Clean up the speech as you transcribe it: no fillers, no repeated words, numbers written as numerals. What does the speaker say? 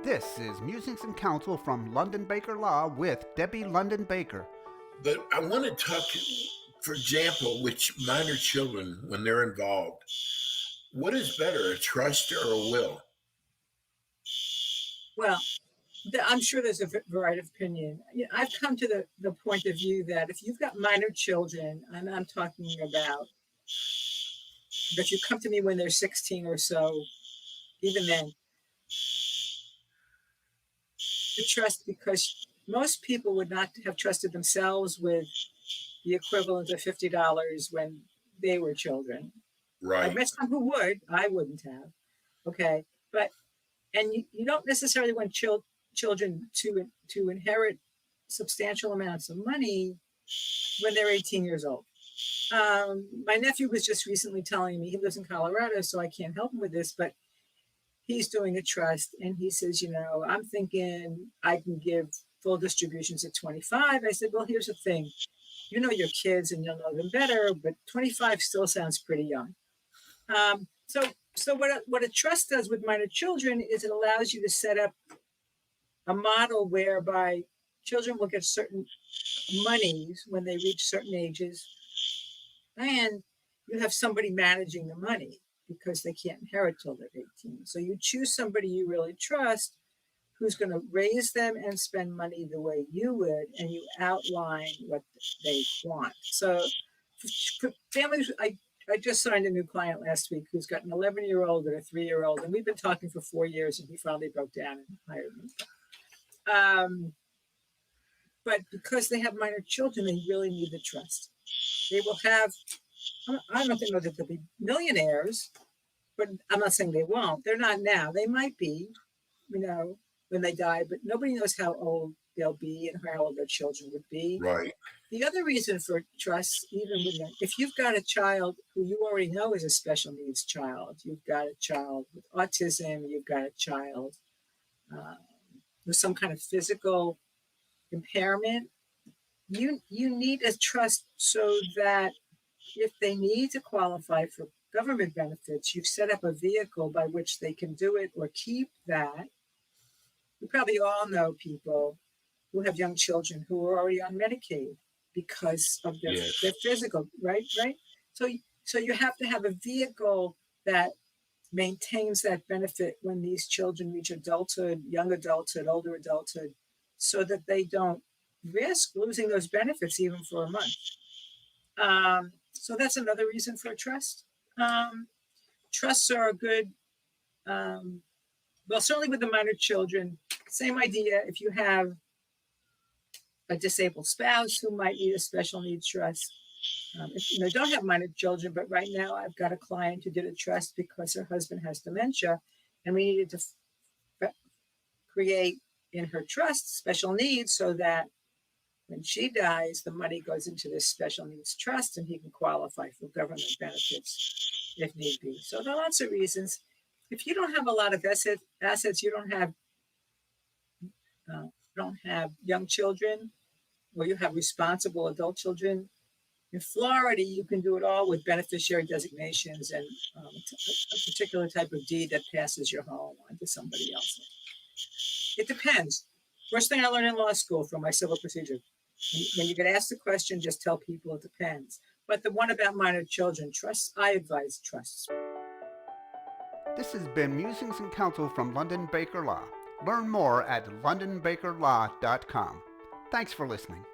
This is Musings and Counsel from London Baker Law with Debbie London Baker. But I want to talk, for example, with minor children when they're involved. What is better, a trust or a will? Well, I'm sure there's a variety of opinion. I've come to the point of view that if you've got minor children, and I'm talking about that you come to me when they're 16 or so, even then, to trust, because most people would not have trusted themselves with the equivalent of $50 when they were children. I've Right. met some who would. I wouldn't have. Okay, but and you don't necessarily want children to inherit substantial amounts of money when they're 18 years old. My nephew was just recently telling me, he lives in Colorado, so I can't help him with this, but he's doing a trust, and he says, I'm thinking I can give full distributions at 25. I said, well, here's the thing. You know your kids and you'll know them better, but 25 still sounds pretty young. So what a trust does with minor children is it allows you to set up a model whereby children will get certain monies when they reach certain ages, and you have somebody managing the money because they can't inherit till they're 18. So you choose somebody you really trust who's going to raise them and spend money the way you would, and you outline what they want. So for families, I just signed a new client last week who's got an 11-year-old and a 3-year-old, and we've been talking for 4 years, and he finally broke down and hired me. But because they have minor children, they really need the trust. They will have, I don't know that they'll be millionaires, but I'm not saying they won't. They're not now. They might be, when they die, but nobody knows how old they'll be and how old their children would be. Right. The other reason for trust, even with them, if you've got a child who you already know is a special needs child, you've got a child with autism, you've got a child with some kind of physical impairment, you need a trust so that if they need to qualify for government benefits, you've set up a vehicle by which they can do it or keep that. We probably all know people who have young children who are already on Medicaid because of their physical, right? So you have to have a vehicle that maintains that benefit when these children reach adulthood, young adulthood, older adulthood, so that they don't risk losing those benefits even for a month. So that's another reason for a trust. Trusts are a good, well, certainly with the minor children, same idea. If you have a disabled spouse who might need a special needs trust, if don't have minor children, but right now I've got a client who did a trust because her husband has dementia, and we needed to create in her trust special needs so that when she dies, the money goes into this special needs trust and he can qualify for government benefits if need be. So there are lots of reasons. If you don't have a lot of assets, you don't have young children, or you have responsible adult children. In Florida, you can do it all with beneficiary designations and a particular type of deed that passes your home onto somebody else. It depends. First thing I learned in law school from my civil procedure, when you get asked the question, just tell people it depends. But the one about minor children, trusts, I advise trusts. This has been Musings and Counsel from London Baker Law. Learn more at londonbakerlaw.com. Thanks for listening.